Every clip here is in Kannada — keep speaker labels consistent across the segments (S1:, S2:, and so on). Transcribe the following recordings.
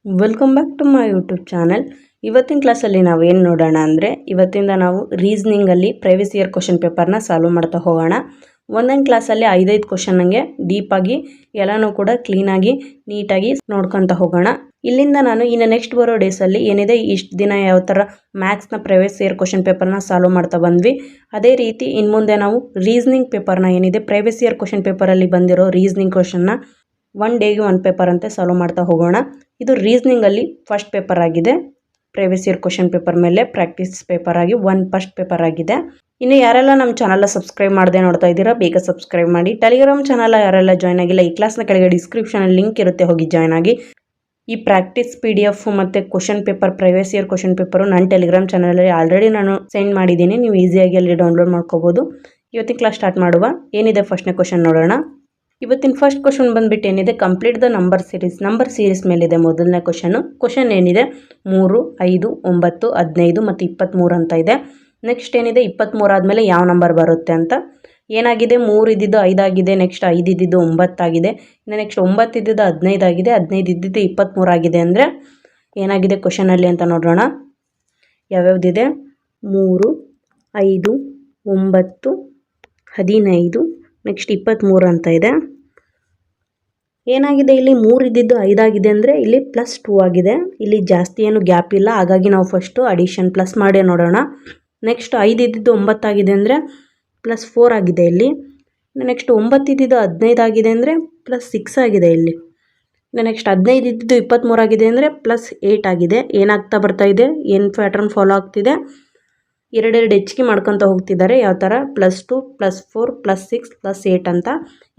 S1: Welcome back to my YouTube channel. ಇವತ್ತಿನ ಕ್ಲಾಸಲ್ಲಿ ನಾವು ಏನು ನೋಡೋಣ ಅಂದರೆ, ಇವತ್ತಿಂದ ನಾವು ರೀಸ್ನಿಂಗಲ್ಲಿ ಪ್ರಿವಿಯಸ್ ಇಯರ್ ಕ್ವಶನ್ ಪೇಪರ್ನ ಸಾಲ್ವ್ ಮಾಡ್ತಾ ಹೋಗೋಣ. ಒಂದನೇ ಕ್ಲಾಸಲ್ಲಿ 5 ಕ್ವಶನ್ಗೆ ಡೀಪಾಗಿ ಎಲ್ಲನೂ ಕೂಡ ಕ್ಲೀನಾಗಿ ನೀಟಾಗಿ ನೋಡ್ಕೊತ ಹೋಗೋಣ. ಇಲ್ಲಿಂದ ನಾನು ಇನ್ನು ನೆಕ್ಸ್ಟ್ ಬರೋ ಡೇಸಲ್ಲಿ ಏನಿದೆ ಇಷ್ಟು ದಿನ ಯಾವ ಥರ ಮ್ಯಾಥ್ಸ್ನ ಪ್ರಿವಿಯಸ್ ಇಯರ್ ಕ್ವಶನ್ ಪೇಪರ್ನ ಸಾಲ್ವ್ ಮಾಡ್ತಾ ಬಂದ್ವಿ, ಅದೇ ರೀತಿ ಇನ್ನು ಮುಂದೆ ನಾವು ರೀಸ್ನಿಂಗ್ ಪೇಪರ್ನ ಏನಿದೆ ಪ್ರಿವಿಯಸ್ ಇಯರ್ ಕ್ವಶನ್ ಪೇಪರಲ್ಲಿ ಬಂದಿರೋ ರೀಸ್ನಿಂಗ್ ಕ್ವಶನ್ನ 1 ಡೇಗೆ 1 ಪೇಪರ್ ಅಂತ ಸಾಲ್ವ್ ಮಾಡ್ತಾ ಹೋಗೋಣ. ಇದು ರೀಸ್ನಿಂಗಲ್ಲಿ ಫಸ್ಟ್ ಪೇಪರ್ ಆಗಿದೆ. ಪ್ರಿವಿಯಸ್ ಇಯರ್ ಕ್ವಶನ್ ಪೇಪರ್ ಮೇಲೆ ಪ್ರಾಕ್ಟೀಸ್ ಪೇಪರ್ ಆಗಿ ಫಸ್ಟ್ ಪೇಪರ್ ಆಗಿದೆ. ಇನ್ನು ಯಾರೆಲ್ಲ ನಮ್ಮ ಚಾನಲ್ನ ಸಬ್ಸ್ಕ್ರೈಬ್ ಮಾಡದೆ ನೋಡ್ತಾ ಇದ್ದೀರಾ, ಬೇಗ ಸಬ್ಸ್ಕ್ರೈಬ್ ಮಾಡಿ. ಟೆಲಿಗ್ರಾಮ್ ಚಾನಲ್ ಯಾರೆಲ್ಲ ಜಾಯ್ನ್ ಆಗಿಲ್ಲ, ಈ ಕ್ಲಾಸ್ನ ಕೆಳಗೆ ಡಿಸ್ಕ್ರಿಪ್ಷನಲ್ಲಿ ಲಿಂಕ್ ಇರುತ್ತೆ, ಹೋಗಿ ಜಾಯ್ನ್ ಆಗಿ. ಈ ಪ್ರಾಕ್ಟೀಸ್ PDF ಮತ್ತು question paper previous year question paper ನನ್ನ ಟೆಲಿಗ್ರಾಮ್ ಚಾನಲಲ್ಲಿ ಆಲ್ರೆಡಿ ನಾನು ಸೆಂಡ್ ಮಾಡಿದ್ದೀನಿ. ನೀವು ಈಸಿಯಾಗಿ ಅಲ್ಲಿ ಡೌನ್ಲೋಡ್ ಮಾಡ್ಕೋಬೋದು. ಇವತ್ತಿನ ಕ್ಲಾಸ್ ಸ್ಟಾರ್ಟ್ ಮಾಡುವ. ಏನಿದೆ ಫಸ್ಟ್ನೇ ಕ್ವಶನ್ ನೋಡೋಣ. ಇವತ್ತಿನ ಫಸ್ಟ್ ಕ್ವಶನ್ ಬಂದ್ಬಿಟ್ಟು ಏನಿದೆ, ಕಂಪ್ಲೀಟ್ ದ ನಂಬರ್ ಸೀರೀಸ್ ಮೇಲಿದೆ ಮೊದಲನೇ ಕ್ವಶನ್ ಏನಿದೆ 3, 5, 9, 15 ಮತ್ತು 23 ಅಂತ ಇದೆ. ನೆಕ್ಸ್ಟ್ ಏನಿದೆ 23 ಆದಮೇಲೆ ಯಾವ ನಂಬರ್ ಬರುತ್ತೆ ಅಂತ. ಏನಾಗಿದೆ, 3 ಇದ್ದಿದ್ದು 5 ಆಗಿದೆ, ನೆಕ್ಸ್ಟ್ 5 ಇದ್ದಿದ್ದು 9 ಆಗಿದೆ, ಇನ್ನು ನೆಕ್ಸ್ಟ್ 9 ಇದ್ದಿದ್ದು 15 ಆಗಿದೆ, 15 ಇದ್ದಿದ್ದು 23 ಆಗಿದೆ. ಅಂದರೆ ಏನಾಗಿದೆ ಕ್ವಶನಲ್ಲಿ ಅಂತ ನೋಡೋಣ. ಯಾವ್ಯಾವ್ದಿದೆ, 3, 5, 9, 15, ನೆಕ್ಸ್ಟ್ 23 ಅಂತ ಇದೆ. ಏನಾಗಿದೆ, ಇಲ್ಲಿ 3 ಇದ್ದಿದ್ದು 5 ಆಗಿದೆ ಅಂದರೆ ಇಲ್ಲಿ +2 ಆಗಿದೆ. ಇಲ್ಲಿ ಜಾಸ್ತಿ ಏನು ಗ್ಯಾಪ್ ಇಲ್ಲ, ಹಾಗಾಗಿ ನಾವು ಫಸ್ಟು ಅಡಿಷನ್ ಪ್ಲಸ್ ಮಾಡಿ ನೋಡೋಣ. ನೆಕ್ಸ್ಟ್ 5 ಇದ್ದಿದ್ದು 9 ಆಗಿದೆ ಅಂದರೆ +4 ಆಗಿದೆ ಇಲ್ಲಿ. ನೆಕ್ಸ್ಟ್ 9 ಇದ್ದಿದ್ದು 15 ಆಗಿದೆ ಅಂದರೆ +6 ಆಗಿದೆ ಇಲ್ಲಿ. ನೆಕ್ಸ್ಟ್ 15 ಇದ್ದಿದ್ದು 23 ಆಗಿದೆ ಅಂದರೆ +8 ಆಗಿದೆ. ಏನಾಗ್ತಾ ಬರ್ತಾ ಇದೆ, ಏನು ಪ್ಯಾಟ್ರನ್ ಫಾಲೋ ಆಗ್ತಿದೆ, ಎರಡೆರಡು ಹೆಚ್ಚಿಗೆ ಮಾಡ್ಕೊತ ಹೋಗ್ತಿದ್ದಾರೆ. ಯಾವ ಥರ, +2, +4, +6, +8 ಅಂತ.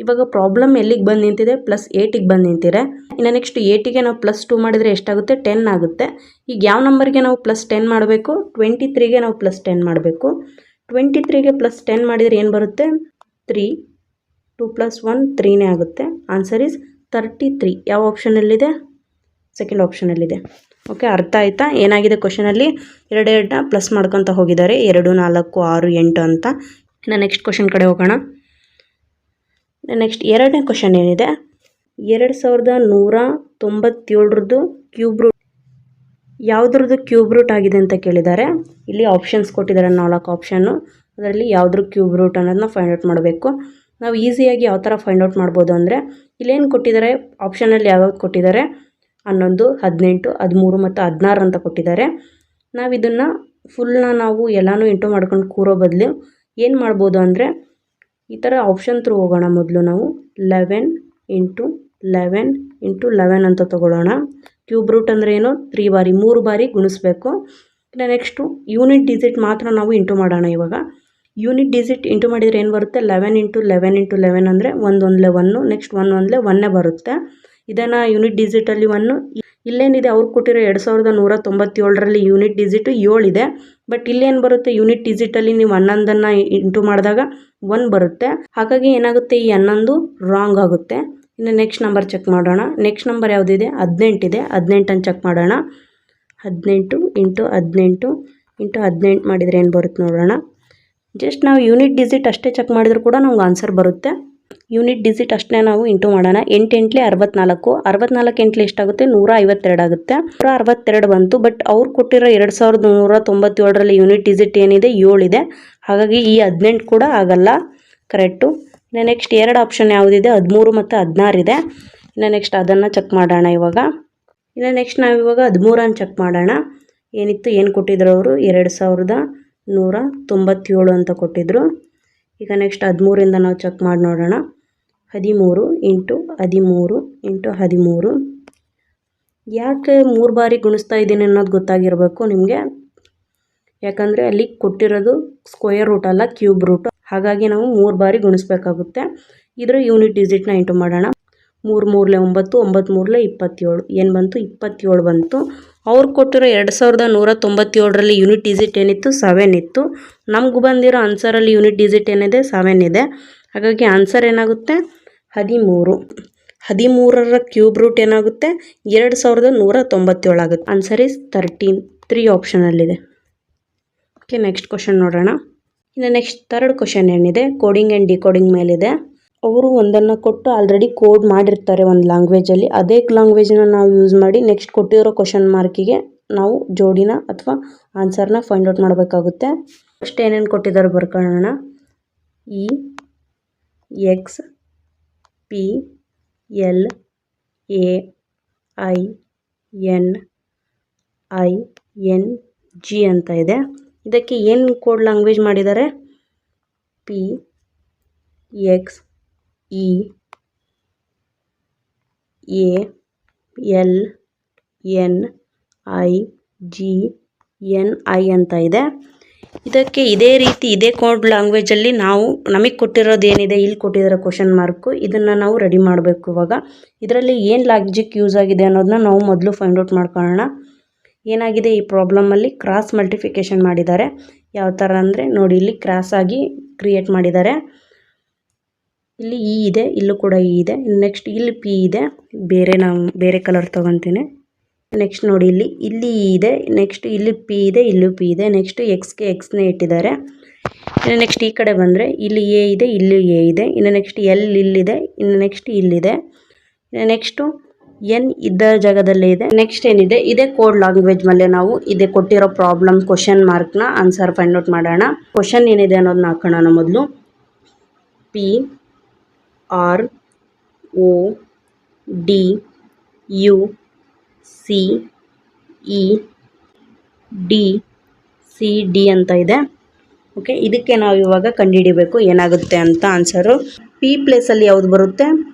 S1: ಇವಾಗ ಪ್ರಾಬ್ಲಮ್ ಎಲ್ಲಿಗೆ ಬಂದು ನಿಂತಿದೆ, +8ಗೆ ಬಂದು ನಿಂತಿದೆ. ಇನ್ನು ನೆಕ್ಸ್ಟ್ 8ಗೆ ನಾವು +2 ಮಾಡಿದರೆ ಎಷ್ಟಾಗುತ್ತೆ, 10 ಆಗುತ್ತೆ. ಈಗ ಯಾವ ನಂಬರ್ಗೆ ನಾವು +10 ಮಾಡಬೇಕು, 23ಗೆ ನಾವು +10 ಮಾಡಬೇಕು. 23ಗೆ +10 ಮಾಡಿದರೆ ಏನು ಬರುತ್ತೆ, 3, 2 + 1 3ನೇ ಆಗುತ್ತೆ. Answer is 33. ಯಾವ ಆಪ್ಷನಲ್ಲಿದೆ, ಸೆಕೆಂಡ್ ಆಪ್ಷನಲ್ಲಿದೆ. ಓಕೆ, ಅರ್ಥ ಆಯಿತಾ? ಏನಾಗಿದೆ ಕ್ವಶನಲ್ಲಿ, ಎರಡೆರಡನ್ನ ಪ್ಲಸ್ ಮಾಡ್ಕೊತ ಹೋಗಿದ್ದಾರೆ, 2, 4, 6, 8 ಅಂತ. ಇನ್ನು ನೆಕ್ಸ್ಟ್ ಕ್ವಶನ್ ಕಡೆ ಹೋಗೋಣ. ನೆಕ್ಸ್ಟ್ ಎರಡನೇ ಕ್ವಶನ್ ಏನಿದೆ, 2197 ಕ್ಯೂಬ್ ರೂಟ್ ಯಾವುದ್ರದ್ದು ಕ್ಯೂಬ್ ರೂಟ್ ಆಗಿದೆ ಅಂತ ಕೇಳಿದ್ದಾರೆ. ಇಲ್ಲಿ ಆಪ್ಷನ್ಸ್ ಕೊಟ್ಟಿದ್ದಾರೆ, 4 ಆಪ್ಷನ್ನು. ಅದರಲ್ಲಿ ಯಾವುದ್ರ ಕ್ಯೂಬ್ ರೂಟ್ ಅನ್ನೋದನ್ನ ಫೈಂಡ್ ಔಟ್ ಮಾಡಬೇಕು. ನಾವು ಈಸಿಯಾಗಿ ಯಾವ ಥರ ಫೈಂಡ್ ಔಟ್ ಮಾಡ್ಬೋದು ಅಂದರೆ, ಇಲ್ಲೇನು ಕೊಟ್ಟಿದ್ದಾರೆ, ಆಪ್ಷನಲ್ಲಿ ಯಾವ್ಯಾವ್ದು ಕೊಟ್ಟಿದ್ದಾರೆ, 11, 18, 13 ಮತ್ತು 16 ಅಂತ ಕೊಟ್ಟಿದ್ದಾರೆ. ನಾವು ಇದನ್ನು ಫುಲ್ನ ನಾವು ಎಲ್ಲನೂ ಇಂಟು ಮಾಡ್ಕೊಂಡು ಕೂರೋ ಬದಲು ಏನು ಮಾಡ್ಬೋದು ಅಂದರೆ, ಈ ಥರ ಆಪ್ಷನ್ ಥ್ರೂ ಹೋಗೋಣ. ಮೊದಲು ನಾವು 11 × 11 × 11 ಅಂತ ತೊಗೊಳ್ಳೋಣ. ಕ್ಯೂಬ್ ರೂಟ್ ಅಂದರೆ ಏನು, 3 ಬಾರಿ ಗುಣಿಸ್ಬೇಕು. ಇನ್ನು ನೆಕ್ಸ್ಟು ಯೂನಿಟ್ ಡಿಜಿಟ್ ಮಾತ್ರ ನಾವು ಇಂಟು ಮಾಡೋಣ. ಇವಾಗ ಯೂನಿಟ್ ಡಿಜಿಟ್ ಇಂಟು ಮಾಡಿದರೆ ಏನು ಬರುತ್ತೆ, 11 × 11 × 11 ಅಂದರೆ 1 1 1, ನೆಕ್ಸ್ಟ್ 1 1 1 ಬರುತ್ತೆ. ಇದನ್ನು ಯೂನಿಟ್ ಡಿಜಿಟಲ್ಲಿ 1. ಇಲ್ಲೇನಿದೆ, ಅವ್ರು ಕೊಟ್ಟಿರೋ 2197ರಲ್ಲಿ ಯೂನಿಟ್ ಡಿಜಿಟು 7 ಇದೆ. ಬಟ್ ಇಲ್ಲೇನು ಬರುತ್ತೆ, ಯೂನಿಟ್ ಡಿಜಿಟಲ್ಲಿ ನೀವು 11ನ್ನು ಇಂಟು ಮಾಡಿದಾಗ 1 ಬರುತ್ತೆ. ಹಾಗಾಗಿ ಏನಾಗುತ್ತೆ, ಈ 11 ರಾಂಗ್ ಆಗುತ್ತೆ. ಇನ್ನು ನೆಕ್ಸ್ಟ್ ನಂಬರ್ ಚೆಕ್ ಮಾಡೋಣ. ನೆಕ್ಸ್ಟ್ ನಂಬರ್ ಯಾವುದಿದೆ, 18 ಇದೆ. 18ಅನ್ನು ಚೆಕ್ ಮಾಡೋಣ. 18 × 18 × 18 ಮಾಡಿದರೆ ಏನು ಬರುತ್ತೆ ನೋಡೋಣ. ಜಸ್ಟ್ ನಾವು ಯೂನಿಟ್ ಡಿಜಿಟ್ ಅಷ್ಟೇ ಚೆಕ್ ಮಾಡಿದರೂ ಕೂಡ ನಮ್ಗೆ ಆನ್ಸರ್ ಬರುತ್ತೆ. ಯೂನಿಟ್ ಡಿಜಿಟ್ ಅಷ್ಟೇ ನಾವು ಇಂಟು ಮಾಡೋಣ. 8 8 64, 64 8 ಎಷ್ಟಾಗುತ್ತೆ, 152 ಆಗುತ್ತೆ. 162 ಬಂತು. ಬಟ್ ಅವ್ರು ಕೊಟ್ಟಿರೋ 2197ರಲ್ಲಿ ಯೂನಿಟ್ ಡಿಜಿಟ್ ಏನಿದೆ, 7 ಇದೆ. ಹಾಗಾಗಿ ಈ 18 ಕೂಡ ಆಗಲ್ಲ, ಕರೆಕ್ಟು. ಇನ್ನು ನೆಕ್ಸ್ಟ್ ಎರಡು ಆಪ್ಷನ್ ಯಾವುದಿದೆ, 13 ಮತ್ತು 16 ಇದೆ. ಇನ್ನು ನೆಕ್ಸ್ಟ್ ಅದನ್ನು ಚೆಕ್ ಮಾಡೋಣ ಇವಾಗ. ಇನ್ನು ನೆಕ್ಸ್ಟ್ ನಾವಿವಾಗ 13ಅನ್ನು ಚೆಕ್ ಮಾಡೋಣ. ಏನಿತ್ತು, ಏನು ಕೊಟ್ಟಿದ್ರು ಅವರು, 2197 ಅಂತ ಕೊಟ್ಟಿದ್ರು. ಈಗ ನೆಕ್ಸ್ಟ್ 13ಇಂದ ನಾವು ಚೆಕ್ ಮಾಡಿ ನೋಡೋಣ. 13 × 13 × 13. ಯಾಕೆ 3 ಬಾರಿ ಗುಣಿಸ್ತಾ ಇದ್ದೀನಿ ಅನ್ನೋದು ಗೊತ್ತಾಗಿರಬೇಕು ನಿಮಗೆ. ಯಾಕಂದರೆ ಅಲ್ಲಿ ಕೊಟ್ಟಿರೋದು ಸ್ಕ್ವೇರ್ ರೂಟ್ ಅಲ್ಲ, ಕ್ಯೂಬ್ ರೂಟು. ಹಾಗಾಗಿ ನಾವು 3 ಬಾರಿ ಗುಣಿಸ್ಬೇಕಾಗುತ್ತೆ. ಇದರ ಯೂನಿಟ್ ಡಿಜಿಟ್ನ ಇಂಟು ಮಾಡೋಣ. 3 3 9, 9 3 27. ಏನು ಬಂತು, 27 ಬಂತು. ಅವ್ರು ಕೊಟ್ಟಿರೋ 2197ರಲ್ಲಿ ಯೂನಿಟ್ ಡಿಜಿಟ್ ಏನಿತ್ತು, 7 ಇತ್ತು. ನಮಗೂ ಬಂದಿರೋ ಆನ್ಸರಲ್ಲಿ ಯೂನಿಟ್ ಡಿಜಿಟ್ ಏನಿದೆ, 7 ಇದೆ. ಹಾಗಾಗಿ ಆನ್ಸರ್ ಏನಾಗುತ್ತೆ, 13. 13ರ ಕ್ಯೂಬ್ ರೂಟ್ ಏನಾಗುತ್ತೆ, 2197 ಆಗುತ್ತೆ. Answer is 13. 3 ಆಪ್ಷನಲ್ಲಿದೆ. ಓಕೆ, ನೆಕ್ಸ್ಟ್ ಕ್ವಶನ್ ನೋಡೋಣ. ಇನ್ನು ನೆಕ್ಸ್ಟ್ ಥರ್ಡ್ ಕ್ವಶನ್ ಏನಿದೆ, ಕೋಡಿಂಗ್ ಆ್ಯಂಡ್ ಡಿಕೋಡಿಂಗ್ ಮೇಲಿದೆ. ಅವರು ಒಂದನ್ನು ಕೊಟ್ಟು ಆಲ್ರೆಡಿ ಕೋಡ್ ಮಾಡಿರ್ತಾರೆ ಒಂದು ಲ್ಯಾಂಗ್ವೇಜಲ್ಲಿ. ಅದೇ ಲ್ಯಾಂಗ್ವೇಜನ್ನ ನಾವು ಯೂಸ್ ಮಾಡಿ ನೆಕ್ಸ್ಟ್ ಕೊಟ್ಟಿರೋ ಕ್ವಶನ್ ಮಾರ್ಕಿಗೆ ನಾವು ಜೋಡಿನ ಅಥವಾ ಆನ್ಸರ್ನ ಫೈಂಡ್ ಔಟ್ ಮಾಡಬೇಕಾಗುತ್ತೆ. ಫಸ್ಟ್ ಏನೇನು ಕೊಟ್ಟಿದ್ದಾರೆ ಬರ್ಕೊಳ್ಳೋಣ. E X P L A I N I N G ಅಂತ ಇದೆ. ಇದಕ್ಕೆ ಏನು ಕೋಡ್ ಲ್ಯಾಂಗ್ವೇಜ್ ಮಾಡಿದ್ದಾರೆ? P X E A L N I G N I ಅಂತ ಇದೆ. ಇದಕ್ಕೆ ಇದೇ ರೀತಿ ಇದೇ ಕೋಡ್ ಲ್ಯಾಂಗ್ವೇಜಲ್ಲಿ ನಾವು ನಮಗೆ ಕೊಟ್ಟಿರೋದು ಏನಿದೆ, ಇಲ್ಲಿ ಕೊಟ್ಟಿರೋ ಕ್ವಶನ್ ಮಾರ್ಕು, ಇದನ್ನು ನಾವು ರೆಡಿ ಮಾಡಬೇಕು. ಇವಾಗ ಇದರಲ್ಲಿ ಏನು ಲಾಜಿಕ್ ಯೂಸ್ ಆಗಿದೆ ಅನ್ನೋದನ್ನ ನಾವು ಮೊದಲು ಫೈಂಡ್ ಔಟ್ ಮಾಡ್ಕೊಳ್ಳೋಣ. ಏನಾಗಿದೆ ಈ ಪ್ರಾಬ್ಲಮಲ್ಲಿ? ಕ್ರಾಸ್ ಮಲ್ಟಿಫಿಕೇಷನ್ ಮಾಡಿದ್ದಾರೆ. ಯಾವ ಥರ ಅಂದರೆ ನೋಡಿ, ಇಲ್ಲಿ ಕ್ರಾಸ್ ಆಗಿ ಕ್ರಿಯೇಟ್ ಮಾಡಿದ್ದಾರೆ. ಇಲ್ಲಿ ಇ ಇದೆ, ಇಲ್ಲೂ ಕೂಡ ಇ ಇದೆ. ನೆಕ್ಸ್ಟ್ ಇಲ್ಲಿ ಪಿ ಇದೆ, ನಾನು ಬೇರೆ ಕಲರ್ ತೊಗೊತೀನಿ. ನೆಕ್ಸ್ಟ್ ನೋಡಿ, ಇಲ್ಲಿ ಇ ಇದೆ, ನೆಕ್ಸ್ಟ್ ಇಲ್ಲಿ ಪಿ ಇದೆ, ಇಲ್ಲೂ ಪಿ ಇದೆ. ನೆಕ್ಸ್ಟ್ ಎಕ್ಸ್ಗೆ ಎಕ್ಸ್ನೇ ಇಟ್ಟಿದ್ದಾರೆ. ಇನ್ನು ನೆಕ್ಸ್ಟ್ ಈ ಕಡೆ ಬಂದರೆ ಇಲ್ಲಿ ಎ ಇದೆ, ಇಲ್ಲೂ ಎ ಇದೆ. ಇನ್ನು ನೆಕ್ಸ್ಟ್ ಎಲ್ ಇಲ್ಲಿದೆ, ಇನ್ನು ನೆಕ್ಸ್ಟ್ ಇಲ್ಲಿದೆ. ಇನ್ನು ನೆಕ್ಸ್ಟು ಎನ್ ಇದ್ದ ಜಾಗದಲ್ಲೇ ಇದೆ. ನೆಕ್ಸ್ಟ್ ಏನಿದೆ, ಇದೇ ಕೋಡ್ ಲ್ಯಾಂಗ್ವೇಜ್ ಮೇಲೆ ನಾವು ಇದೇ ಕೊಟ್ಟಿರೋ ಪ್ರಾಬ್ಲಮ್ ಕ್ವಶನ್ ಮಾರ್ಕ್ನ ಆನ್ಸರ್ ಫೈಂಡ್ ಔಟ್ ಮಾಡೋಣ. ಕ್ವಶನ್ ಏನಿದೆ ಅನ್ನೋದನ್ನ ಹಾಕೋಣ ಮೊದಲು. P R O D U C E D C D ಅಂತ ಇದೆ. ಓಕೆ, ಇದಕ್ಕೆ ನಾವು ಇವಾಗ ಕಂಡುಹಿಡಿಬೇಕು ಏನಾಗುತ್ತೆ ಅಂತ ಆನ್ಸರು. ಪಿ ಪ್ಲೇಸಲ್ಲಿ ಯಾವುದು ಬರುತ್ತೆ?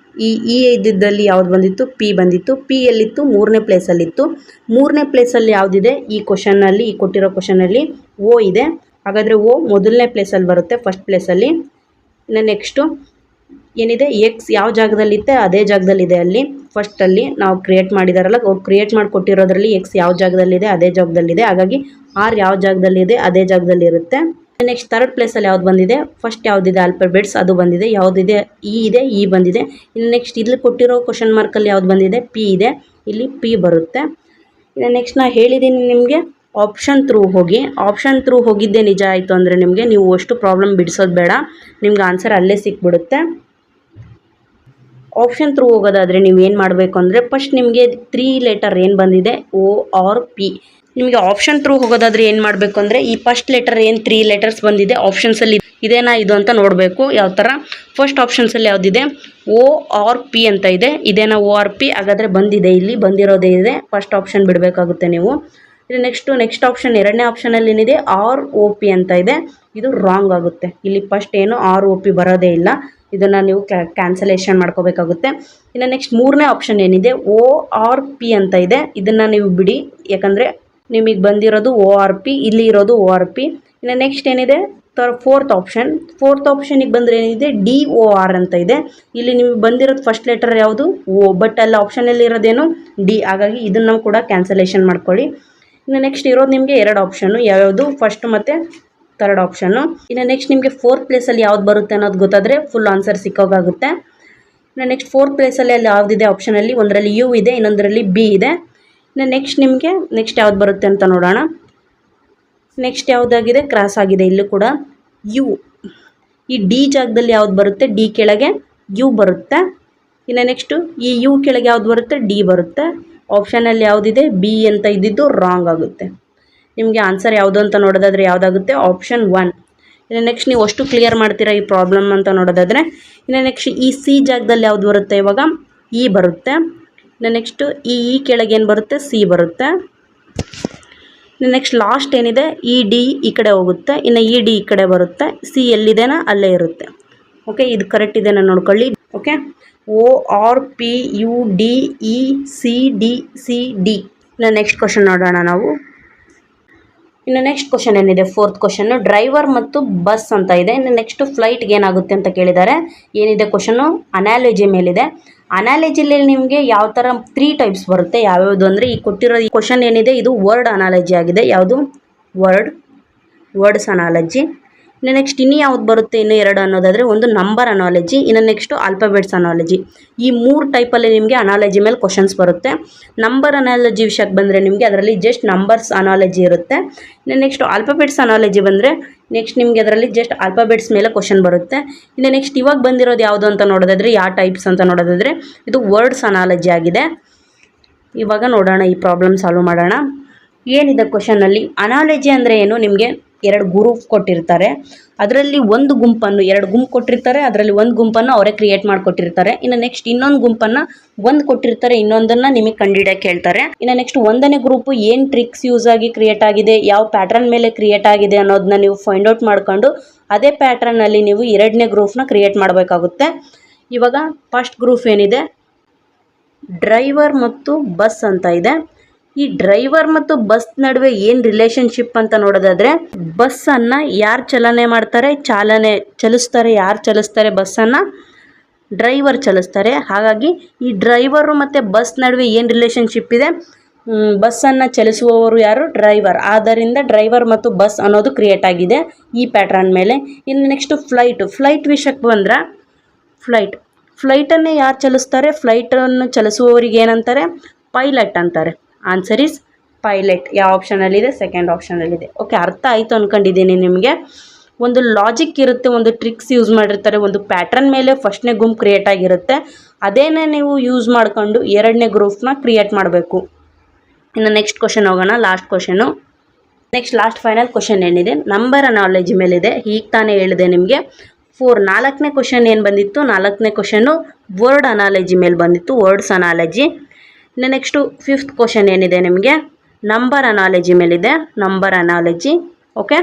S1: ಇ ಇದ್ದಿದ್ದಲ್ಲಿ ಯಾವ್ದು ಬಂದಿತ್ತು? ಪಿ ಬಂದಿತ್ತು. ಪಿ ಎಲ್ಲಿತ್ತು? 3ನೇ ಪ್ಲೇಸಲ್ಲಿತ್ತು. 3ನೇ ಪ್ಲೇಸಲ್ಲಿ ಯಾವುದಿದೆ ಈ ಕ್ವಶನ್ನಲ್ಲಿ? ಈ ಕೊಟ್ಟಿರೋ ಕ್ವಶನಲ್ಲಿ ಓ ಇದೆ. ಹಾಗಾದರೆ ಓ ಮೊದಲನೇ ಪ್ಲೇಸಲ್ಲಿ ಬರುತ್ತೆ, ಫಸ್ಟ್ ಪ್ಲೇಸಲ್ಲಿ. ಇನ್ನು ನೆಕ್ಸ್ಟು ಏನಿದೆ, ಎಕ್ಸ್ ಯಾವ ಜಾಗದಲ್ಲಿತ್ತೆ ಅದೇ ಜಾಗದಲ್ಲಿದೆ. ಅಲ್ಲಿ ಫಸ್ಟಲ್ಲಿ ನಾವು ಕ್ರಿಯೇಟ್ ಮಾಡಿದಾರಲ್ಲ, ಕ್ರಿಯೇಟ್ ಮಾಡಿ ಕೊಟ್ಟಿರೋದ್ರಲ್ಲಿ ಎಕ್ಸ್ ಯಾವ ಜಾಗದಲ್ಲಿದೆ ಅದೇ ಜಾಗದಲ್ಲಿದೆ. ಹಾಗಾಗಿ ಆರ್ ಯಾವ ಜಾಗದಲ್ಲಿದೆ ಅದೇ ಜಾಗದಲ್ಲಿ ಇರುತ್ತೆ. ನೆಕ್ಸ್ಟ್ ಥರ್ಡ್ ಪ್ಲೇಸಲ್ಲಿ ಯಾವ್ದು ಬಂದಿದೆ? ಫಸ್ಟ್ ಯಾವುದಿದೆ ಆಲ್ಫಾಬೆಟ್ಸ್ ಅದು ಬಂದಿದೆ. ಯಾವುದಿದೆ? ಇ ಇದೆ, ಇ ಬಂದಿದೆ. ಇನ್ನು ನೆಕ್ಸ್ಟ್ ಇಲ್ಲಿ ಕೊಟ್ಟಿರೋ ಕ್ವಶನ್ ಮಾರ್ಕಲ್ಲಿ ಯಾವ್ದು ಬಂದಿದೆ? ಪಿ ಇದೆ, ಇಲ್ಲಿ ಪಿ ಬರುತ್ತೆ. ಇನ್ನು ನೆಕ್ಸ್ಟ್ ನಾನು ಹೇಳಿದ್ದೀನಿ ನಿಮಗೆ ಆಪ್ಷನ್ ಥ್ರೂ ಹೋಗಿ. ಆಪ್ಷನ್ ಥ್ರೂ ಹೋಗಿದ್ದೇ ನಿಜ ಆಯಿತು ಅಂದರೆ ನಿಮಗೆ ನೀವು ಅಷ್ಟು ಪ್ರಾಬ್ಲಮ್ ಬಿಡಿಸೋದು ಬೇಡ, ನಿಮ್ಗೆ ಆನ್ಸರ್ ಅಲ್ಲೇ ಸಿಕ್ಬಿಡುತ್ತೆ. ಆಪ್ಷನ್ ಥ್ರೂ ಹೋಗೋದಾದರೆ ನೀವು ಏನು ಮಾಡಬೇಕು ಅಂದರೆ, ಫಸ್ಟ್ ನಿಮಗೆ 3 ಲೆಟರ್ ಏನು ಬಂದಿದೆ, ಓ ಆರ್ ಪಿ. ನಿಮಗೆ ಆಪ್ಷನ್ ಥ್ರೂ ಹೋಗೋದಾದರೆ ಏನು ಮಾಡಬೇಕು ಅಂದರೆ, ಈ ಫಸ್ಟ್ ಲೆಟರ್ ಏನು 3 ಲೆಟರ್ಸ್ ಬಂದಿದೆ ಆಪ್ಷನ್ಸಲ್ಲಿ ಇದೇನಾ ಇದು ಅಂತ ನೋಡಬೇಕು. ಯಾವ ಥರ? ಫಸ್ಟ್ ಆಪ್ಷನ್ಸಲ್ಲಿ ಯಾವುದಿದೆ? ಓ ಆರ್ ಪಿ ಅಂತ ಇದೆ. ಇದೇನಾ ಓ ಆರ್ ಪಿ? ಹಾಗಾದರೆ ಬಂದಿದೆ, ಇಲ್ಲಿ ಬಂದಿರೋದೇ ಇದೆ. ಫಸ್ಟ್ ಆಪ್ಷನ್ ಬಿಡಬೇಕಾಗುತ್ತೆ ನೀವು. ಇದು ನೆಕ್ಸ್ಟ್ ಆಪ್ಷನ್, ಎರಡನೇ ಆಪ್ಷನಲ್ಲಿ ಏನಿದೆ? ಆರ್ ಒ ಪಿ ಅಂತ ಇದೆ. ಇದು ರಾಂಗ್ ಆಗುತ್ತೆ. ಇಲ್ಲಿ ಫಸ್ಟ್ ಏನು ಆರ್ ಒ ಪಿ ಬರೋದೇ ಇಲ್ಲ. ಇದನ್ನು ನೀವು ಕ್ಯಾನ್ಸಲೇಷನ್ ಮಾಡ್ಕೋಬೇಕಾಗುತ್ತೆ. ಇನ್ನು ನೆಕ್ಸ್ಟ್ 3ನೇ ಆಪ್ಷನ್ ಏನಿದೆ? ಓ ಆರ್ ಪಿ ಅಂತ ಇದೆ. ಇದನ್ನು ನೀವು ಬಿಡಿ, ಯಾಕಂದರೆ ನಿಮಗೆ ಬಂದಿರೋದು ಓ ಆರ್ ಪಿ, ಇಲ್ಲಿ ಇರೋದು ಓ ಆರ್ ಪಿ. ಇನ್ನು ನೆಕ್ಸ್ಟ್ ಏನಿದೆ? ಫೋರ್ತ್ ಆಪ್ಷನಿಗೆ ಬಂದರೆ ಏನಿದೆ? ಡಿ ಒ ಆರ್ ಅಂತ ಇದೆ. ಇಲ್ಲಿ ನಿಮಗೆ ಬಂದಿರೋದು ಫಸ್ಟ್ ಲೆಟರ್ ಯಾವುದು? ಓ, ಬಟ್ ಅಲ್ಲಿ ಆಪ್ಷನಲ್ಲಿ ಇರೋದೇನು? ಡಿ. ಹಾಗಾಗಿ ಇದನ್ನು ಕೂಡ ಕ್ಯಾನ್ಸಲೇಷನ್ ಮಾಡ್ಕೊಳ್ಳಿ. ಇನ್ನು ನೆಕ್ಸ್ಟ್ ಇರೋದು ನಿಮಗೆ 2 ಆಪ್ಷನ್ನು, ಯಾವ್ಯಾವುದು? ಫಸ್ಟ್ ಮತ್ತು ಥರ್ಡ್ ಆಪ್ಷನ್ನು. ಇನ್ನು ನೆಕ್ಸ್ಟ್ ನಿಮಗೆ 4th ಪ್ಲೇಸಲ್ಲಿ ಯಾವ್ದು ಬರುತ್ತೆ ಅನ್ನೋದು ಗೊತ್ತಾದರೆ ಫುಲ್ ಆನ್ಸರ್ ಸಿಕ್ಕೋಗಾಗುತ್ತೆ. ಇನ್ನು ನೆಕ್ಸ್ಟ್ 4th ಪ್ಲೇಸಲ್ಲಿ ಅಲ್ಲಿ ಯಾವುದಿದೆ ಆಪ್ಷನಲ್ಲಿ? ಒಂದರಲ್ಲಿ ಯು ಇದೆ, ಇನ್ನೊಂದರಲ್ಲಿ ಬಿ ಇದೆ. ಇನ್ನು ನೆಕ್ಸ್ಟ್ ನಿಮಗೆ ನೆಕ್ಸ್ಟ್ ಯಾವ್ದು ಬರುತ್ತೆ ಅಂತ ನೋಡೋಣ. ನೆಕ್ಸ್ಟ್ ಯಾವುದಾಗಿದೆ? ಕ್ರಾಸ್ ಆಗಿದೆ ಇಲ್ಲೂ ಕೂಡ ಯು. ಈ ಡಿ ಜಾಗದಲ್ಲಿ ಯಾವ್ದು ಬರುತ್ತೆ? ಡಿ ಕೆಳಗೆ ಯು ಬರುತ್ತೆ. ಇನ್ನು ನೆಕ್ಸ್ಟು ಈ ಯು ಕೆಳಗೆ ಯಾವ್ದು ಬರುತ್ತೆ? ಡಿ ಬರುತ್ತೆ. ಆಪ್ಷನಲ್ಲಿ ಯಾವುದಿದೆ? ಬಿ ಅಂತ ಇದ್ದಿದ್ದು ರಾಂಗ್ ಆಗುತ್ತೆ. ನಿಮಗೆ ಆನ್ಸರ್ ಯಾವುದು ಅಂತ ನೋಡೋದಾದರೆ ಯಾವುದಾಗುತ್ತೆ? ಆಪ್ಷನ್ 1. ಇನ್ನು ನೆಕ್ಸ್ಟ್ ನೀವು ಅಷ್ಟು ಕ್ಲಿಯರ್ ಮಾಡ್ತೀರಾ ಈ ಪ್ರಾಬ್ಲಮ್ ಅಂತ ನೋಡೋದಾದರೆ. ಇನ್ನು ನೆಕ್ಸ್ಟ್ ಈ ಸಿ ಜಾಗದಲ್ಲಿ ಯಾವ್ದು ಬರುತ್ತೆ? ಇವಾಗ ಇ ಬರುತ್ತೆ. ಇನ್ನು ನೆಕ್ಸ್ಟು ಈ ಕೆಳಗೆ ಏನು ಬರುತ್ತೆ? ಸಿ ಬರುತ್ತೆ. ಇನ್ನು ನೆಕ್ಸ್ಟ್ ಲಾಸ್ಟ್ ಏನಿದೆ? ಇ ಡಿ ಈ ಕಡೆ ಹೋಗುತ್ತೆ, ಇನ್ನು ಇ ಡಿ ಈ ಕಡೆ ಬರುತ್ತೆ. ಸಿ ಎಲ್ಲಿದೆನಾ ಅಲ್ಲೇ ಇರುತ್ತೆ. ಓಕೆ, ಇದು ಕರೆಕ್ಟ್ ಇದೆನಾ ನೋಡ್ಕೊಳ್ಳಿ. Okay, O R P U D E C D C D. ಇನ್ನು ನೆಕ್ಸ್ಟ್ ಕ್ವಶನ್ ನೋಡೋಣ ನಾವು. ಇನ್ನು ನೆಕ್ಸ್ಟ್ ಕ್ವಶನ್ ಏನಿದೆ? 4th ಕ್ವಶನ್ನು ಡ್ರೈವರ್ ಮತ್ತು ಬಸ್ ಅಂತ ಇದೆ. ಇನ್ನು ನೆಕ್ಸ್ಟು ಫ್ಲೈಟ್ಗೆ ಏನಾಗುತ್ತೆ ಅಂತ ಕೇಳಿದ್ದಾರೆ. ಏನಿದೆ ಕ್ವಶನ್ನು? ಅನಾಲಜಿ ಮೇಲಿದೆ. ಅನಾಲಜಿಲಿ ನಿಮಗೆ ಯಾವ ಥರ 3 ಟೈಪ್ಸ್ ಬರುತ್ತೆ. ಯಾವ್ಯಾವುದು ಅಂದರೆ, ಈ ಕೊಟ್ಟಿರೋ ಈ ಕ್ವಶನ್ ಏನಿದೆ ಇದು ವರ್ಡ್ ಅನಾಲಜಿ ಆಗಿದೆ. ಯಾವುದು? Words analogy. ಇನ್ನು ನೆಕ್ಸ್ಟ್ ಇನ್ನು ಯಾವ್ದು ಬರುತ್ತೆ? ಇನ್ನು 2 ಅನ್ನೋದಾದರೆ, ಒಂದು ನಂಬರ್ ಅನಾಲಜಿ, ಇನ್ನು ನೆಕ್ಸ್ಟು ಆಲ್ಫಾಬೆಟ್ಸ್ ಅನಾಲಜಿ. ಈ 3 ಟೈಪಲ್ಲಿ ನಿಮಗೆ ಅನಾಲಜಿ ಮೇಲೆ ಕ್ವಶನ್ಸ್ ಬರುತ್ತೆ. ನಂಬರ್ ಅನಾಲಜಿ ವಿಷಯಕ್ಕೆ ಬಂದರೆ ನಿಮಗೆ ಅದರಲ್ಲಿ ಜಸ್ಟ್ ನಂಬರ್ಸ್ ಅನಾಲಜಿ ಇರುತ್ತೆ. ಇನ್ನು ನೆಕ್ಸ್ಟ್ ಆಲ್ಫಾಬೆಟ್ಸ್ ಅನಾಲಜಿ ಬಂದರೆ ನೆಕ್ಸ್ಟ್ ನಿಮಗೆ ಅದರಲ್ಲಿ ಜಸ್ಟ್ ಆಲ್ಫಾಬೆಟ್ಸ್ ಮೇಲೆ ಕ್ವಶನ್ ಬರುತ್ತೆ. ಇನ್ನು ನೆಕ್ಸ್ಟ್ ಇವಾಗ ಬಂದಿರೋದು ಯಾವುದು ಅಂತ ನೋಡೋದಾದರೆ, ಯಾವ ಟೈಪ್ಸ್ ಅಂತ ನೋಡೋದಾದರೆ ಇದು ವರ್ಡ್ಸ್ ಅನಾಲಜಿ ಆಗಿದೆ. ಇವಾಗ ನೋಡೋಣ, ಈ ಪ್ರಾಬ್ಲಮ್ ಸಾಲ್ವ್ ಮಾಡೋಣ. ಏನಿದೆ ಕ್ವಶನಲ್ಲಿ, ಅನಾಲಜಿ ಅಂದರೆ ಏನು, ನಿಮಗೆ 2 ಗ್ರೂಪ್ ಕೊಟ್ಟಿರ್ತಾರೆ. ಅದರಲ್ಲಿ ಒಂದು ಗುಂಪನ್ನು 2 ಗುಂಪು ಕೊಟ್ಟಿರ್ತಾರೆ, ಅದರಲ್ಲಿ ಒಂದು ಗುಂಪನ್ನು ಅವರೇ ಕ್ರಿಯೇಟ್ ಮಾಡಿಕೊಟ್ಟಿರ್ತಾರೆ. ಇನ್ನು ನೆಕ್ಸ್ಟ್ ಇನ್ನೊಂದು ಗುಂಪನ್ನು ಒಂದು ಕೊಟ್ಟಿರ್ತಾರೆ, ಇನ್ನೊಂದನ್ನು ನಿಮಗೆ ಕಂಡುಹಿಡಿಯಕ್ಕೆ ಹೇಳ್ತಾರೆ. ಇನ್ನು ನೆಕ್ಸ್ಟ್ ಒಂದನೇ ಗ್ರೂಪು ಏನು ಟ್ರಿಕ್ಸ್ ಯೂಸ್ ಆಗಿ ಕ್ರಿಯೇಟ್ ಆಗಿದೆ, ಯಾವ ಪ್ಯಾಟ್ರನ್ ಮೇಲೆ ಕ್ರಿಯೇಟ್ ಆಗಿದೆ ಅನ್ನೋದನ್ನ ನೀವು ಫೈಂಡ್ ಔಟ್ ಮಾಡ್ಕೊಂಡು ಅದೇ ಪ್ಯಾಟ್ರನ್ನಲ್ಲಿ ನೀವು 2ನೇ ಗ್ರೂಪ್ನ ಕ್ರಿಯೇಟ್ ಮಾಡಬೇಕಾಗುತ್ತೆ. ಇವಾಗ ಫಸ್ಟ್ ಗ್ರೂಪ್ ಏನಿದೆ, ಡ್ರೈವರ್ ಮತ್ತು ಬಸ್ ಅಂತ ಇದೆ. ಈ ಡ್ರೈವರ್ ಮತ್ತು ಬಸ್ ನಡುವೆ ಏನು ರಿಲೇಷನ್ಶಿಪ್ ಅಂತ ನೋಡೋದಾದರೆ, ಬಸ್ಸನ್ನು ಯಾರು ಚಲನೆ ಮಾಡ್ತಾರೆ, ಚಲಿಸ್ತಾರೆ, ಯಾರು ಚಲಿಸ್ತಾರೆ ಬಸ್ಸನ್ನು, ಡ್ರೈವರ್ ಚಲಿಸ್ತಾರೆ. ಹಾಗಾಗಿ ಈ ಡ್ರೈವರು ಮತ್ತು ಬಸ್ ನಡುವೆ ಏನು ರಿಲೇಷನ್ಶಿಪ್ ಇದೆ, ಬಸ್ಸನ್ನು ಚಲಿಸುವವರು ಯಾರು, ಡ್ರೈವರ್. ಆದ್ದರಿಂದ ಡ್ರೈವರ್ ಮತ್ತು ಬಸ್ ಅನ್ನೋದು ಕ್ರಿಯೇಟ್ ಆಗಿದೆ ಈ ಪ್ಯಾಟ್ರನ್ ಮೇಲೆ. ಇನ್ನು ನೆಕ್ಸ್ಟು ಫ್ಲೈಟ್ ವಿಷಯಕ್ಕೆ ಬಂದರೆ, ಫ್ಲೈಟನ್ನೇ ಯಾರು ಚಲಿಸ್ತಾರೆ, ಫ್ಲೈಟನ್ನು ಚಲಿಸುವವರಿಗೆ ಏನಂತಾರೆ, ಪೈಲಟ್ ಅಂತಾರೆ. Answer is pilot. ಯಾವ ಆಪ್ಷನಲ್ಲಿದೆ, ಸೆಕೆಂಡ್ ಆಪ್ಷನಲ್ಲಿದೆ. ಓಕೆ, ಅರ್ಥ ಆಯಿತು ಅಂದ್ಕೊಂಡಿದ್ದೀನಿ ನಿಮಗೆ. ಒಂದು ಲಾಜಿಕ್ ಇರುತ್ತೆ, ಒಂದು ಟ್ರಿಕ್ಸ್ ಯೂಸ್ ಮಾಡಿರ್ತಾರೆ, ಒಂದು ಪ್ಯಾಟ್ರನ್ ಮೇಲೆ ಫಸ್ಟ್ನೇ ಗುಂಪು ಕ್ರಿಯೇಟ್ ಆಗಿರುತ್ತೆ, ಅದೇನೇ ನೀವು ಯೂಸ್ ಮಾಡಿಕೊಂಡು 2ನೇ ಗ್ರೂಪ್ನ ಕ್ರಿಯೇಟ್ ಮಾಡಬೇಕು. ಇನ್ನು ನೆಕ್ಸ್ಟ್ ಕ್ವಶನ್ ಹೋಗೋಣ, last question. Last final question ಏನಿದೆ, ನಂಬರ್ ಅನಾಲಜಿ ಮೇಲಿದೆ. ಈಗ ತಾನೇ ಹೇಳಿದೆ ನಿಮಗೆ 4ನೇ ಕ್ವಶನ್ ಏನು ಬಂದಿತ್ತು, 4ನೇ ಕ್ವಶನು ವರ್ಡ್ ಅನಾಲಜಿ ಮೇಲೆ ಬಂದಿತ್ತು, ವರ್ಡ್ಸ್ ಅನಾಲಜಿ. ಇನ್ನು ನೆಕ್ಸ್ಟು 5th ಕ್ವಶನ್ ಏನಿದೆ ನಿಮಗೆ, ನಂಬರ್ ಅನಾಲಜಿ ಮೇಲಿದೆ, ನಂಬರ್ ಅನಾಲಜಿ. ಓಕೆ,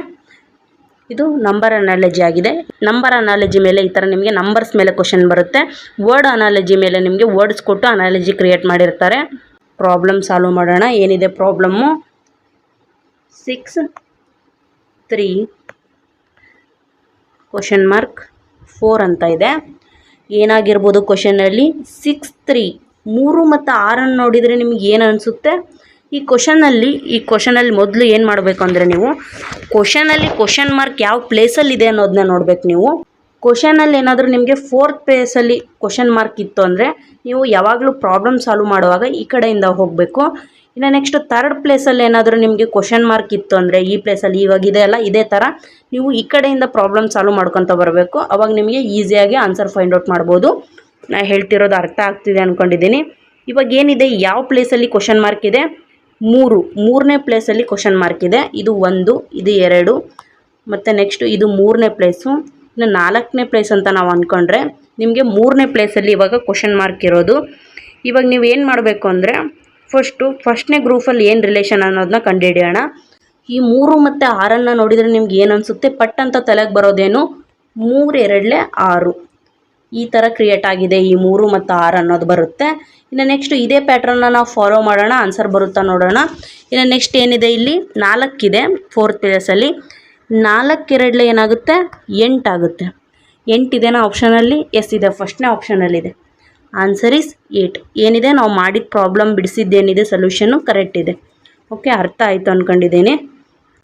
S1: ಇದು ನಂಬರ್ ಅನಾಲಜಿ ಆಗಿದೆ. ನಂಬರ್ ಅನಾಲಜಿ ಮೇಲೆ ಈ ಥರ ನಿಮಗೆ ನಂಬರ್ಸ್ ಮೇಲೆ ಕ್ವಶನ್ ಬರುತ್ತೆ. ವರ್ಡ್ ಅನಾಲಜಿ ಮೇಲೆ ನಿಮಗೆ ವರ್ಡ್ಸ್ ಕೊಟ್ಟು ಅನಾಲಜಿ ಕ್ರಿಯೇಟ್ ಮಾಡಿರ್ತಾರೆ. ಪ್ರಾಬ್ಲಮ್ ಸಾಲ್ವ್ ಮಾಡೋಣ. ಏನಿದೆ ಪ್ರಾಬ್ಲಮ್ಮು, 6 3 4 ಅಂತ ಇದೆ. ಏನಾಗಿರ್ಬೋದು ಕ್ವಶನಲ್ಲಿ, 6 3 3 ಮತ್ತು 6 ನೋಡಿದರೆ ನಿಮಗೆ ಏನು ಅನಿಸುತ್ತೆ? ಈ ಕ್ವಶನಲ್ಲಿ ಮೊದಲು ಏನು ಮಾಡಬೇಕು ಅಂದರೆ, ನೀವು ಕ್ವಶನ್ ಮಾರ್ಕ್ ಯಾವ ಪ್ಲೇಸಲ್ಲಿದೆ ಅನ್ನೋದನ್ನ ನೋಡಬೇಕು. ನೀವು ಕ್ವಶನಲ್ಲಿ ಏನಾದರೂ ನಿಮಗೆ 4th ಪ್ಲೇಸಲ್ಲಿ ಕ್ವಶನ್ ಮಾರ್ಕ್ ಇತ್ತು ಅಂದರೆ, ನೀವು ಯಾವಾಗಲೂ ಪ್ರಾಬ್ಲಮ್ ಸಾಲ್ವ್ ಮಾಡುವಾಗ ಈ ಕಡೆಯಿಂದ ಹೋಗಬೇಕು. ಇನ್ನು ನೆಕ್ಸ್ಟ್ 3rd ಪ್ಲೇಸಲ್ಲಿ ಏನಾದರೂ ನಿಮಗೆ ಕ್ವಶನ್ ಮಾರ್ಕ್ ಇತ್ತು ಅಂದರೆ, ಈ ಪ್ಲೇಸಲ್ಲಿ ಇವಾಗ ಇದೆ ಅಲ್ಲ, ಇದೇ ಥರ ನೀವು ಈ ಕಡೆಯಿಂದ ಪ್ರಾಬ್ಲಮ್ ಸಾಲ್ವ್ ಮಾಡ್ಕೊತ ಬರಬೇಕು. ಅವಾಗ ನಿಮಗೆ ಈಸಿಯಾಗಿ ಆನ್ಸರ್ ಫೈಂಡ್ ಔಟ್ ಮಾಡ್ಬೋದು. ನಾನು ಹೇಳ್ತಿರೋದು ಅರ್ಥ ಆಗ್ತಿದೆ ಅಂದ್ಕೊಂಡಿದ್ದೀನಿ. ಇವಾಗ ಏನಿದೆ, ಯಾವ ಪ್ಲೇಸಲ್ಲಿ ಕ್ವಶನ್ ಮಾರ್ಕ್ ಇದೆ, 3ನೇ ಪ್ಲೇಸಲ್ಲಿ ಕ್ವಶನ್ ಮಾರ್ಕ್ ಇದೆ. ಇದು 1, ಇದು 2, ಮತ್ತು ನೆಕ್ಸ್ಟು ಇದು 3ನೇ ಪ್ಲೇಸು. ಇನ್ನು 4ನೇ ಪ್ಲೇಸ್ ಅಂತ ನಾವು ಅಂದ್ಕೊಂಡ್ರೆ, ನಿಮಗೆ 3ನೇ ಪ್ಲೇಸಲ್ಲಿ ಇವಾಗ ಕ್ವಶನ್ ಮಾರ್ಕ್ ಇರೋದು. ಇವಾಗ ನೀವು ಏನು ಮಾಡಬೇಕು ಅಂದರೆ, ಫಸ್ಟ್ನೇ ಗ್ರೂಪಲ್ಲಿ ಏನು ರಿಲೇಷನ್ ಅನ್ನೋದನ್ನ ಕಂಡುಹಿಡಿಯೋಣ. ಈ 3 ಮತ್ತು 6 ನೋಡಿದರೆ ನಿಮ್ಗೆ ಏನು ಅನಿಸುತ್ತೆ, ಪಟ್ ಅಂತ ತಲೆಗೆ ಬರೋದೇನು, 3 2 6 ಈ ಥರ ಕ್ರಿಯೇಟ್ ಆಗಿದೆ. ಈ 3 ಮತ್ತು 6 ಅನ್ನೋದು ಬರುತ್ತೆ. ಇನ್ನು ನೆಕ್ಸ್ಟು ಇದೇ ಪ್ಯಾಟ್ರನ್ನ ನಾವು ಫಾಲೋ ಮಾಡೋಣ, ಆನ್ಸರ್ ಬರುತ್ತಾ ನೋಡೋಣ. ಇನ್ನು ನೆಕ್ಸ್ಟ್ ಏನಿದೆ, ಇಲ್ಲಿ 4 ಇದೆ 4th ಪ್ಲೇಸಲ್ಲಿ. 4 2 ಏನಾಗುತ್ತೆ, 8 ಆಗುತ್ತೆ. 8 ಇದೆನಾ ಆಪ್ಷನಲ್ಲಿ? ಎಸ್ ಇದೆ, ಫಸ್ಟ್ನೇ ಆಪ್ಷನಲ್ಲಿದೆ. Answer is 8. ಏನಿದೆ, ನಾವು ಮಾಡಿದ ಪ್ರಾಬ್ಲಮ್ ಬಿಡಿಸಿದ್ದೇನಿದೆ ಸೊಲ್ಯೂಷನ್ನು ಕರೆಕ್ಟ್ ಇದೆ. ಓಕೆ, ಅರ್ಥ ಆಯಿತು ಅಂದ್ಕೊಂಡಿದ್ದೀನಿ.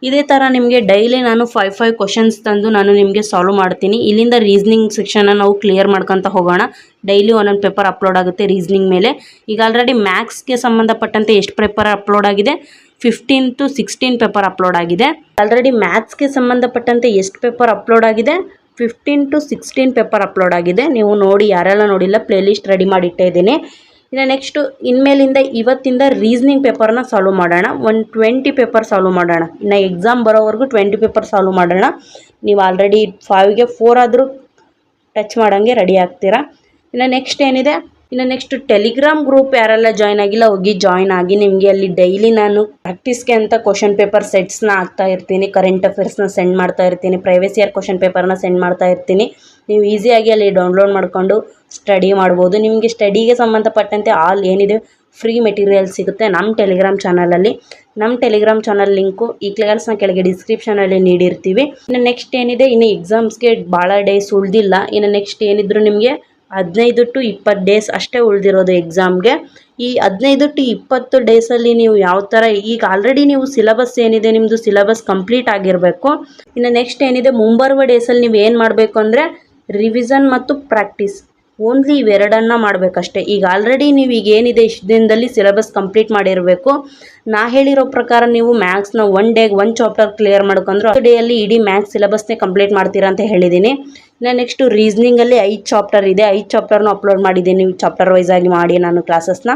S1: ಇದೇ ಥರ ನಿಮಗೆ ಡೈಲಿ ನಾನು 5 ಕ್ವಶನ್ಸ್ ತಂದು ನಾನು ನಿಮಗೆ ಸಾಲ್ವ್ ಮಾಡ್ತೀನಿ. ಇಲ್ಲಿಂದ ರೀಸ್ನಿಂಗ್ ಸೆಕ್ಷನ್ನ ನಾವು ಕ್ಲಿಯರ್ ಮಾಡ್ಕೊತ ಹೋಗೋಣ. ಡೈಲಿ ಒಂದೊಂದು ಪೇಪರ್ ಅಪ್ಲೋಡ್ ಆಗುತ್ತೆ ರೀಸ್ನಿಂಗ್ ಮೇಲೆ. ಈಗ ಆಲ್ರೆಡಿ ಮ್ಯಾಥ್ಸ್ಗೆ ಸಂಬಂಧಪಟ್ಟಂತೆ ಎಷ್ಟು ಪೇಪರ್ ಅಪ್ಲೋಡ್ ಆಗಿದೆ, 15 to 16 ಪೇಪರ್ ಅಪ್ಲೋಡ್ ಆಗಿದೆ. ಆಲ್ರೆಡಿ ಮ್ಯಾಥ್ಸ್ಗೆ ಸಂಬಂಧಪಟ್ಟಂತೆ ಎಷ್ಟು ಪೇಪರ್ ಅಪ್ಲೋಡ್ ಆಗಿದೆ, 15 to 16 ಪೇಪರ್ ಅಪ್ಲೋಡ್ ಆಗಿದೆ. ನೀವು ನೋಡಿ, ಯಾರೆಲ್ಲ ನೋಡಿಲ್ಲ, ಪ್ಲೇಲಿಸ್ಟ್ ರೆಡಿ ಮಾಡಿ ಇಟ್ಟಿದ್ದೀನಿ. ಇನ್ನು ನೆಕ್ಸ್ಟು ಇವತ್ತಿಂದ ರೀಸ್ನಿಂಗ್ ಪೇಪರ್ನ ಸಾಲ್ವ್ ಮಾಡೋಣ. 20 ಪೇಪರ್ ಸಾಲ್ವ್ ಮಾಡೋಣ. ಇನ್ನು ಎಕ್ಸಾಮ್ ಬರೋವರೆಗೂ 20 ಪೇಪರ್ ಸಾಲ್ವ್ ಮಾಡೋಣ. ನೀವು ಆಲ್ರೆಡಿ 5ಗೆ 4 ಆದರೂ ಟಚ್ ಮಾಡೋಂಗೆ ರೆಡಿ ಆಗ್ತೀರಾ. ಇನ್ನು ನೆಕ್ಸ್ಟ್ ಏನಿದೆ, ಟೆಲಿಗ್ರಾಮ್ ಗ್ರೂಪ್ ಯಾರೆಲ್ಲ ಜಾಯ್ನ್ ಆಗಿಲ್ಲ, ಹೋಗಿ ಜಾಯ್ನ್ ಆಗಿ. ನಿಮಗೆ ಅಲ್ಲಿ ಡೈಲಿ ನಾನು ಪ್ರಾಕ್ಟೀಸ್ಗೆ ಅಂತ ಕ್ವಶನ್ ಪೇಪರ್ ಸೆಟ್ಸ್ನ ಹಾಕ್ತಾ ಇರ್ತೀನಿ, ಕರೆಂಟ್ ಅಫೇರ್ಸ್ನ ಸೆಂಡ್ ಮಾಡ್ತಾ ಇರ್ತೀನಿ, ಪ್ರೈವೇಸ್ ಇಯರ್ ಕ್ವಶನ್ ಪೇಪರ್ನ ಸೆಂಡ್ ಮಾಡ್ತಾ ಇರ್ತೀನಿ. ನೀವು ಈಸಿಯಾಗಿ ಅಲ್ಲಿ ಡೌನ್ಲೋಡ್ ಮಾಡಿಕೊಂಡು ಸ್ಟಡಿ ಮಾಡ್ಬೋದು. ನಿಮಗೆ ಸ್ಟಡಿಗೆ ಸಂಬಂಧಪಟ್ಟಂತೆ ಆಲ್ ಏನಿದೆ ಫ್ರೀ ಮೆಟೀರಿಯಲ್ ಸಿಗುತ್ತೆ ನಮ್ಮ ಟೆಲಿಗ್ರಾಮ್ ಚಾನಲಲ್ಲಿ. ನಮ್ಮ ಟೆಲಿಗ್ರಾಮ್ ಚಾನಲ್ ಲಿಂಕು ಈ ಕ್ಲಾಸ್ನ ಕೆಳಗೆ ಡಿಸ್ಕ್ರಿಪ್ಷನಲ್ಲಿ ನೀಡಿರ್ತೀವಿ. ಇನ್ನು ನೆಕ್ಸ್ಟ್ ಏನಿದೆ, ಇನ್ನು ಎಕ್ಸಾಮ್ಸ್ಗೆ ಭಾಳ ಡೇಸ್ ಉಳಿದಿಲ್ಲ. ಇನ್ನು ನೆಕ್ಸ್ಟ್ ಏನಿದ್ರು ನಿಮಗೆ 15 to 20 ಡೇಸ್ ಅಷ್ಟೇ ಉಳಿದಿರೋದು ಎಕ್ಸಾಮ್ಗೆ. ಈ 15 to 20 ಡೇಸಲ್ಲಿ ನೀವು ಯಾವ ಥರ, ಈಗ ಆಲ್ರೆಡಿ ನೀವು ಸಿಲೆಬಸ್ ಏನಿದೆ ನಿಮ್ಮದು ಸಿಲೆಬಸ್ ಕಂಪ್ಲೀಟ್ ಆಗಿರಬೇಕು. ಇನ್ನು ನೆಕ್ಸ್ಟ್ ಏನಿದೆ, ಮುಂಬರುವ ಡೇಸಲ್ಲಿ ನೀವು ಏನು ಮಾಡಬೇಕು ಅಂದರೆ ರಿವಿಷನ್ ಮತ್ತು ಪ್ರಾಕ್ಟೀಸ್ ಓನ್ಲಿ ಇವೆರಡನ್ನು ಮಾಡಬೇಕಷ್ಟೇ. ಈಗ ಆಲ್ರೆಡಿ ನೀವು ಈಗ ಏನಿದೆ ಇಷ್ಟು ದಿನದಲ್ಲಿ ಸಿಲೆಬಸ್ ಕಂಪ್ಲೀಟ್ ಮಾಡಿರಬೇಕು. ನಾ ಹೇಳಿರೋ ಪ್ರಕಾರ ನೀವು ಮ್ಯಾಥ್ಸ್ನ 1 ಡೇಗೆ 1 ಚಾಪ್ಟರ್ ಕ್ಲಿಯರ್ ಮಾಡ್ಕೊಂಡ್ರು 2 ಡೇಯಲ್ಲಿ ಇಡೀ ಮ್ಯಾಥ್ಸ್ ಸಿಲೆಬಸ್ನೇ ಕಂಪ್ಲೀಟ್ ಮಾಡ್ತೀರಾ ಅಂತ ಹೇಳಿದ್ದೀನಿ. ನಾನು ನೆಕ್ಸ್ಟು ರೀಸ್ನಿಂಗಲ್ಲಿ 5 ಚಾಪ್ಟರ್ ಇದೆ, 5 ಚಾಪ್ಟರ್ನು ಅಪ್ಲೋಡ್ ಮಾಡಿದ್ದೀನಿ. ನೀವು ಚಾಪ್ಟರ್ ವೈಸ್ ಆಗಿ ಮಾಡಿ ನಾನು ಕ್ಲಾಸಸ್ನ.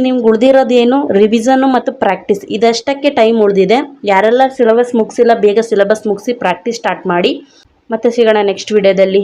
S1: ನಿಮ್ಗೆ ಉಳಿದಿರೋದೇನು ರಿವಿಸನ್ನು ಮತ್ತು ಪ್ರಾಕ್ಟೀಸ್, ಇದಷ್ಟಕ್ಕೆ ಟೈಮ್ ಉಳಿದಿದೆ. ಯಾರೆಲ್ಲ ಸಿಲೆಬಸ್ ಮುಗಿಸಿಲ್ಲ ಬೇಗ ಸಿಲೆಬಸ್ ಮುಗಿಸಿ ಪ್ರಾಕ್ಟೀಸ್ ಸ್ಟಾರ್ಟ್ ಮಾಡಿ. ಮತ್ತೆ ಸಿಗೋಣ ನೆಕ್ಸ್ಟ್ ವಿಡಿಯೋದಲ್ಲಿ.